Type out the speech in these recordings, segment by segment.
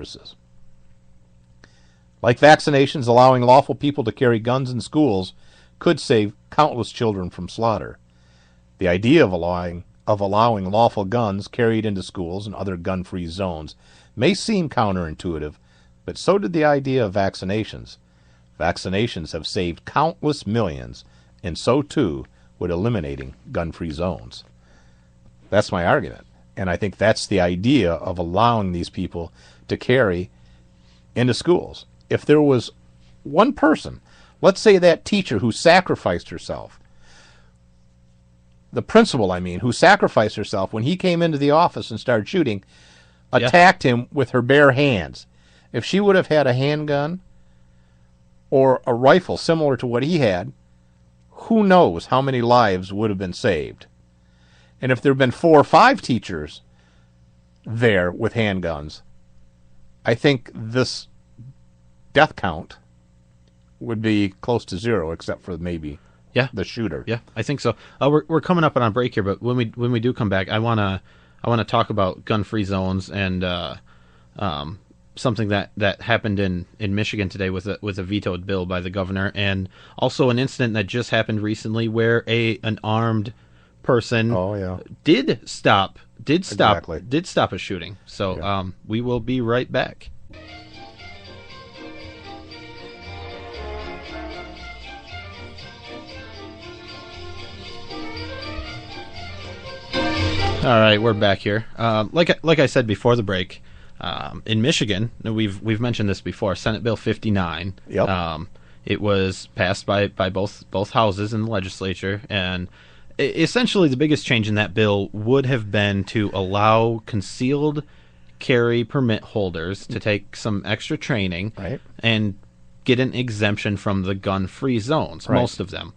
purposes. Like vaccinations, allowing lawful people to carry guns in schools could save countless children from slaughter. The idea of allowing lawful guns carried into schools and other gun-free zones may seem counterintuitive, but so did the idea of vaccinations. Vaccinations have saved countless millions, and so too would eliminating gun-free zones. That's my argument. And I think that's the idea of allowing these people to carry into schools. If there was one person, let's say that teacher who sacrificed herself, the principal, who sacrificed herself when he came into the office and started shooting, attacked him with her bare hands. If she would have had a handgun or a rifle similar to what he had, who knows how many lives would have been saved. And if there had been 4 or 5 teachers there with handguns, I think this death count would be close to 0, except for maybe the shooter. Yeah, I think so. We're coming up on a break here, but when we do come back, I wanna talk about gun-free zones and something that happened in Michigan today with a vetoed bill by the governor, and also an incident that just happened recently where an armed person did stop a shooting. So we will be right back. All right, we're back here. Like I said before the break, in Michigan, we've mentioned this before. Senate Bill 59. Yep. It was passed by both houses in the legislature, and essentially the biggest change in that bill would have been to allow concealed carry permit holders to take some extra training and get an exemption from the gun-free zones, most of them.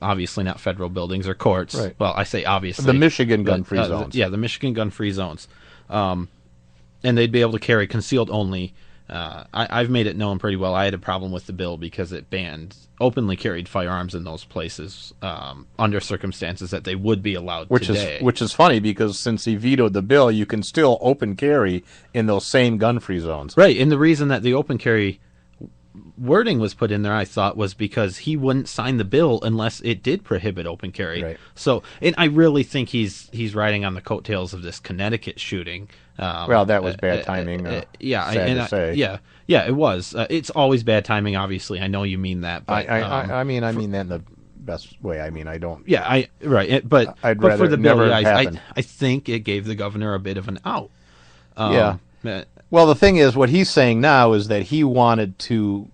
Obviously not federal buildings or courts. Well, I say obviously. The Michigan gun-free zones. The Michigan gun-free zones. And they'd be able to carry concealed only. I've made it known pretty well. I had a problem with the bill because it banned openly carried firearms in those places under circumstances that they would be allowed today. Which is funny, because since he vetoed the bill, you can still open carry in those same gun-free zones. Right, and the reason that the open carry wording was put in there, I thought, was because he wouldn't sign the bill unless it did prohibit open carry. So, and I really think he's riding on the coattails of this Connecticut shooting. Well, that was bad timing. Sad to say. Yeah, it was. It's always bad timing. Obviously, I know you mean that. But, I mean that in the best way. I don't. Yeah, but I'd but rather for the it bill, never happened. I think it gave the governor a bit of an out. Well, the thing is, what he's saying now is that he wanted to.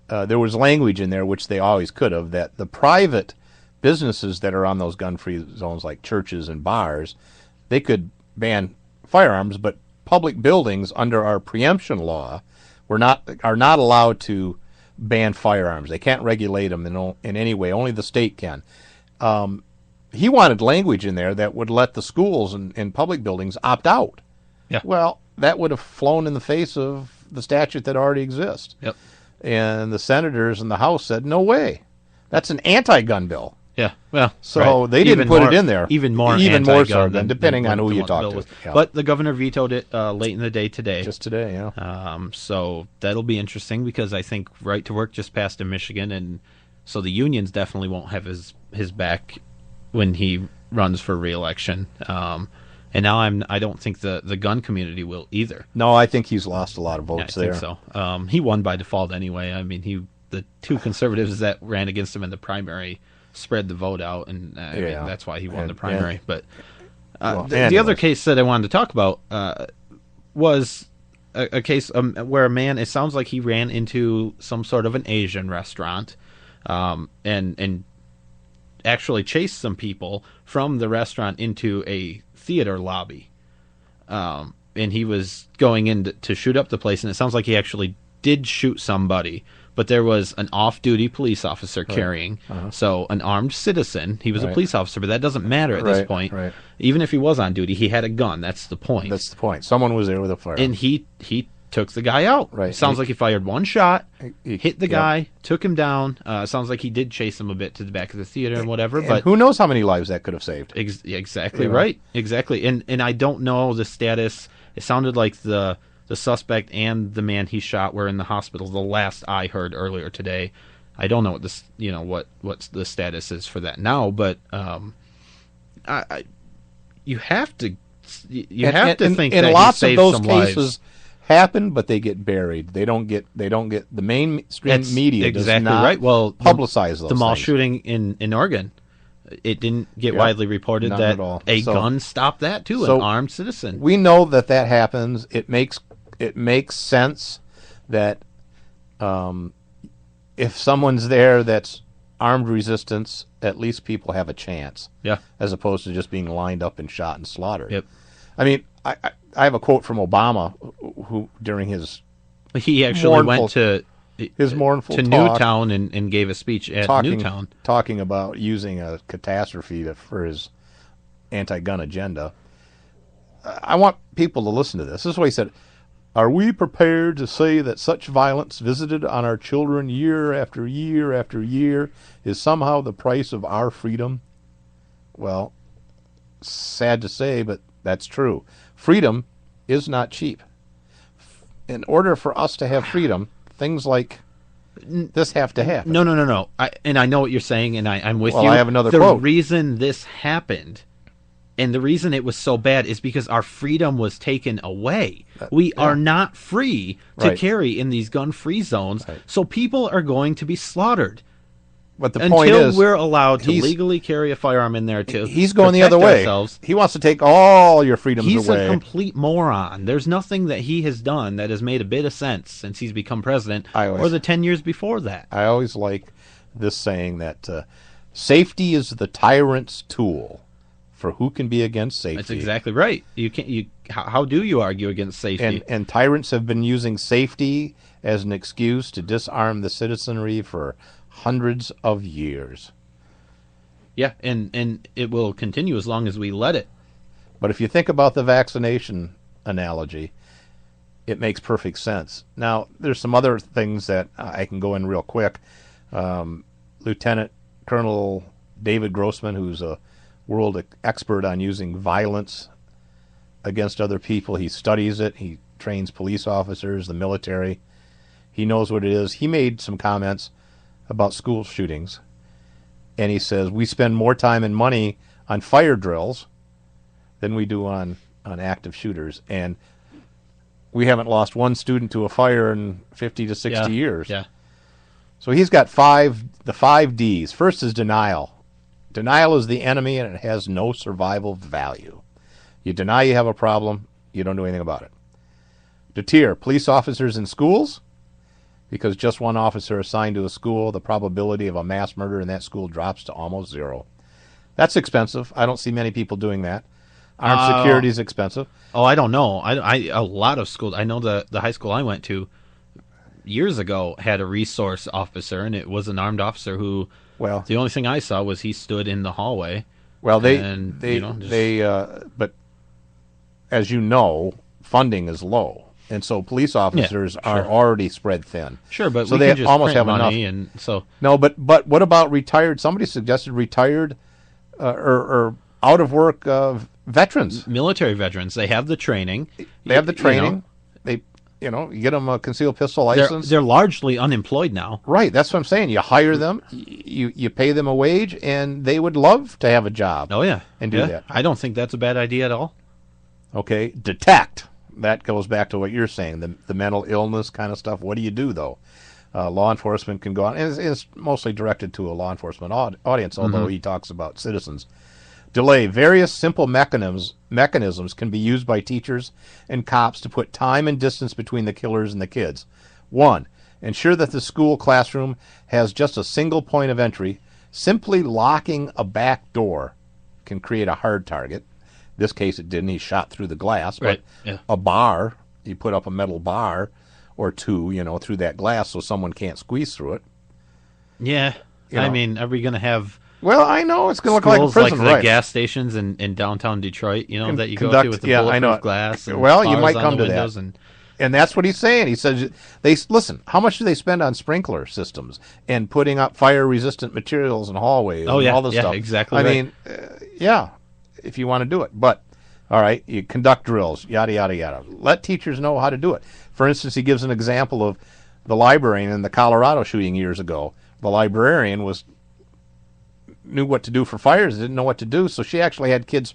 There was language in there, which they always could have, that the private businesses that are on those gun-free zones, like churches and bars, they could ban firearms, but public buildings under our preemption law are not allowed to ban firearms. They can't regulate them in any way. Only the state can. He wanted language in there that would let the schools and public buildings opt out. Yeah. Well, that would have flown in the face of the statute that already exists. Yep. And the senators in the House said, no way. That's an anti-gun bill. Yeah, well, so they didn't put it in there. Even more so, depending on who you talk to. Yeah. But the governor vetoed it late in the day today. Just today, yeah. So that'll be interesting, because I think Right to Work just passed in Michigan, and so the unions definitely won't have his back when he runs for re-election. And now I don't think the gun community will either. No, I think he's lost a lot of votes there. I think so. He won by default anyway. I mean, the two conservatives that ran against him in the primary spread the vote out, and I mean, that's why he won the primary. But the other case that I wanted to talk about was a case where a man, it sounds like he ran into some sort of an Asian restaurant and actually chased some people from the restaurant into a theater lobby. And he was going in to shoot up the place, and it sounds like he actually did shoot somebody, but there was an off-duty police officer carrying, so an armed citizen. He was a police officer, but that doesn't matter at this point. Even if he was on duty, he had a gun. That's the point. Someone was there with a firearm. And he took the guy out. Sounds like he fired one shot, hit the guy, took him down. Sounds like he did chase him a bit to the back of the theater and whatever. But who knows how many lives that could have saved? Exactly right. Exactly. And I don't know the status. It sounded like the the suspect and the man he shot were in the hospital. The last I heard earlier today. I don't know what this, what the status is for that now, but you have to think that lots of those cases happen, but they get buried. They don't get the mainstream media exactly does not right. Well, publicize those. The mall things. shooting in Oregon, it didn't get widely reported that a gun stopped that too, an armed citizen. We know that happens. It makes sense that if someone's there that's armed resistance, at least people have a chance. Yeah. As opposed to just being lined up and shot and slaughtered. Yep. I mean, I have a quote from Obama, who during his he actually went to mournful to talk, Newtown and gave a speech at Newtown, talking about using a catastrophe for his anti-gun agenda. I want people to listen to this. This is what he said. Are we prepared to say that such violence visited on our children year after year after year is somehow the price of our freedom? Well, sad to say, but that's true. Freedom is not cheap. In order for us to have freedom, things like this have to happen. No. I know what you're saying, and I'm with you. I have another quote. The reason this happened, and the reason it was so bad, is because our freedom was taken away. We are not free to carry in these gun-free zones, so people are going to be slaughtered. But the point is, until we're allowed to legally carry a firearm in there to he's going the other way. Ourselves, he wants to take all your freedoms away. He's a complete moron. There's nothing that he has done that has made a bit of sense since he's become president, or the 10 years before that. I always like this saying that safety is the tyrant's tool for who can be against safety. That's exactly right. You can't. How do you argue against safety? And tyrants have been using safety as an excuse to disarm the citizenry for hundreds of years. Yeah, and it will continue as long as we let it. But if you think about the vaccination analogy, it makes perfect sense. Now, there's some other things that I can go in real quick. Lieutenant Colonel David Grossman, who's a world expert on using violence against other people, he studies it. He trains police officers, the military. He knows what it is. He made some comments about school shootings, and he says we spend more time and money on fire drills than we do on active shooters, and we haven't lost one student to a fire in 50 to 60 years. Yeah. So he's got the 5 Ds. First is denial. Denial is the enemy, and it has no survival value. You deny you have a problem, you don't do anything about it. Deter police officers in schools. Because just one officer assigned to a school, the probability of a mass murder in that school drops to almost zero. That's expensive. I don't see many people doing that. Armed security is expensive. Oh, I don't know. A lot of schools. I know the high school I went to years ago had a resource officer, and it was an armed officer who. Well, the only thing I saw was he stood in the hallway. Well, but as you know, funding is low. And so police officers are already spread thin. Sure, but so we can just almost have money enough. And so no, but what about retired? Somebody suggested retired or out of work veterans, military veterans. They have the training. They have the training. You get them a concealed pistol license. They're largely unemployed now. Right, that's what I'm saying. You hire them, you pay them a wage, and they would love to have a job. Oh yeah, and do that. I don't think that's a bad idea at all. Okay, detect. That goes back to what you're saying, the mental illness kind of stuff. What do you do, though? Law enforcement can go on, and it's mostly directed to a law enforcement audience, although he talks about citizens. Delay. Various simple mechanisms can be used by teachers and cops to put time and distance between the killers and the kids. 1. Ensure that the school classroom has just a single point of entry. Simply locking a back door can create a hard target. In this case, it didn't. He shot through the glass. But a bar, you put up a metal bar or two, through that glass so someone can't squeeze through it. Yeah. I mean, are we going to have... Well, I know. It's going to look like a prison, like the gas stations in downtown Detroit, that you go to with the bulletproof glass. And well, you might come to that. And that's what he's saying. He says, listen, how much do they spend on sprinkler systems and putting up fire-resistant materials in hallways and all this stuff? Exactly. I mean, if you want to do it. But All right, you conduct drills, yada, yada, yada. Let teachers know how to do it. For instance, he gives an example of the librarian in the Colorado shooting years ago. The librarian knew what to do for fires, didn't know what to do, so she actually had kids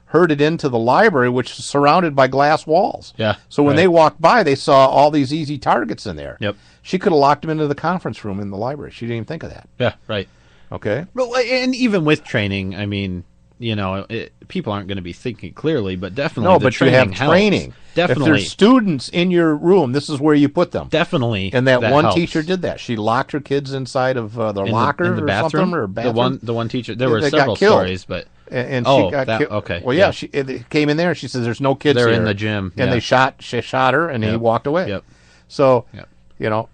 herded into the library, which is surrounded by glass walls. Yeah. So when they walked by, they saw all these easy targets in there. Yep. She could have locked them into the conference room in the library. She didn't even think of that. Yeah, right. Okay. And even with training, I mean, people aren't going to be thinking clearly, but definitely but you have training. Definitely. If there's students in your room, this is where you put them. Definitely. And that one helps. teacher did that. She locked her kids inside of the locker in the bathroom? or bathroom. The one teacher. There were several stories, but and she got killed. Okay. Well, yeah, she came in there and she says, "There's no kids They're here." in the gym, and she shot her, and he walked away. Yep. So,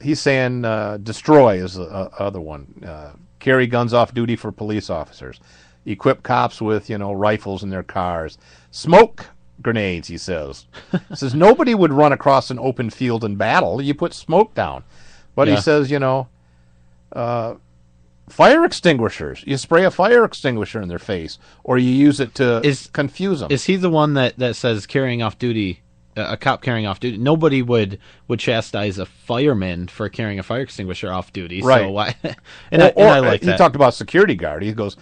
he's saying destroy is the other one. Carry guns off duty for police officers. Equip cops with, rifles in their cars. Smoke grenades, he says. He says nobody would run across an open field in battle. You put smoke down. But he says, fire extinguishers. You spray a fire extinguisher in their face, or you use it to confuse them. Is he the one that says carrying off duty? A cop carrying off duty. Nobody would chastise a fireman for carrying a fire extinguisher off duty. Right. So why? I like that. He talked about security guard. He goes,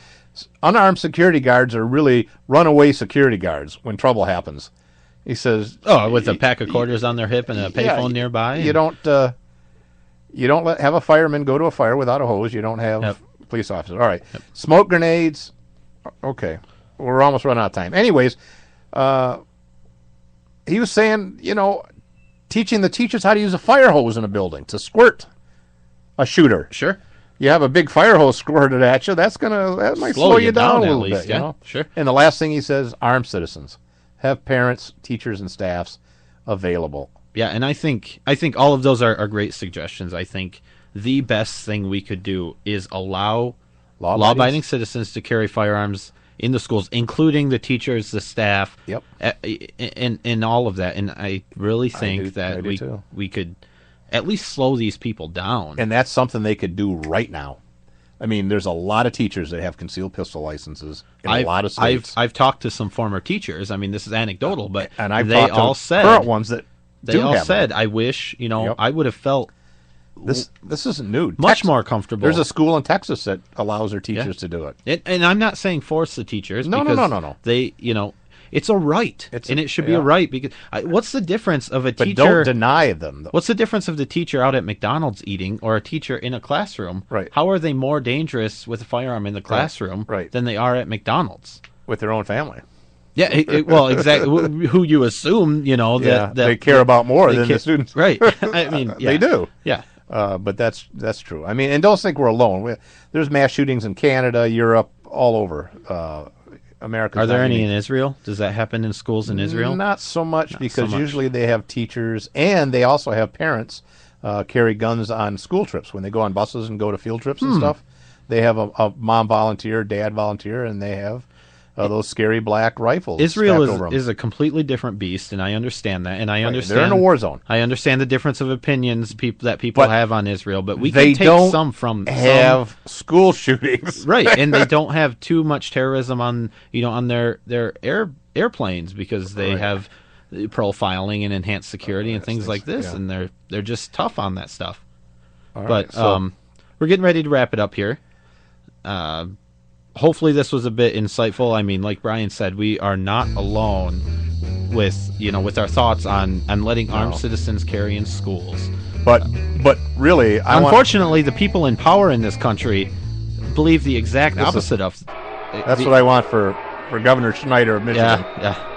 unarmed security guards are really runaway security guards when trouble happens. He says, with a pack of quarters on their hip and a payphone nearby. You don't have a fireman go to a fire without a hose. You don't have police officers. All right. Yep. Smoke grenades. Okay. We're almost running out of time. Anyways, he was saying, teaching the teachers how to use a fire hose in a building to squirt a shooter. Sure. You have a big fire hose squirted at you, that might slow you down a little bit. Sure. And the last thing he says, armed citizens. Have parents, teachers, and staffs available. Yeah, and I think all of those are great suggestions. I think the best thing we could do is allow law-abiding citizens to carry firearms in the schools, including the teachers, the staff, and all of that. And I really think that we could at least slow these people down. And that's something they could do right now. I mean, there's a lot of teachers that have concealed pistol licenses in a lot of states. I've talked to some former teachers. I mean, this is anecdotal, but they all said current ones that they all said, "I wish I would have felt." This isn't new. Much more comfortable. There's a school in Texas that allows their teachers to do it. And I'm not saying force the teachers. No. They, it's a right, and it should be a right. Because what's the difference of a teacher? But don't deny them. What's the difference of the teacher out at McDonald's eating or a teacher in a classroom? Right. How are they more dangerous with a firearm in the classroom than they are at McDonald's with their own family? Yeah, well, exactly. Who you assume, that they care about more than the students, right? I mean, they do. Yeah. But that's true. I mean, and don't think we're alone. There's mass shootings in Canada, Europe, all over America. Are there any in Israel? Does that happen in schools in Israel? Not so much, because usually they have teachers, and they also have parents carry guns on school trips when they go on buses and go to field trips and stuff. They have a mom volunteer, dad volunteer, and they have those scary black rifles. Israel is a completely different beast, and I understand that. And I understand they're in a war zone. I understand the difference of opinions that people have on Israel, but we can take some from have school shootings, right? And they don't have too much terrorism on their airplanes, because they have profiling and enhanced security and things like this, and they're just tough on that stuff. All but right, we're getting ready to wrap it up here. Hopefully this was a bit insightful. I mean, like Brian said, we are not alone with our thoughts on letting armed citizens carry in schools. But really, unfortunately, the people in power in this country believe the exact opposite of. That's what I want for Governor Schneider of Michigan. Yeah.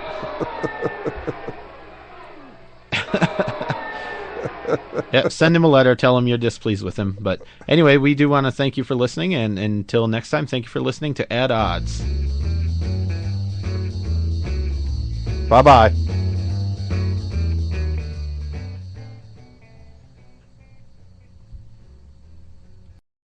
Yeah, send him a letter, tell him you're displeased with him. But anyway, we do want to thank you for listening, and until next time, thank you for listening to At Odds. Bye-bye.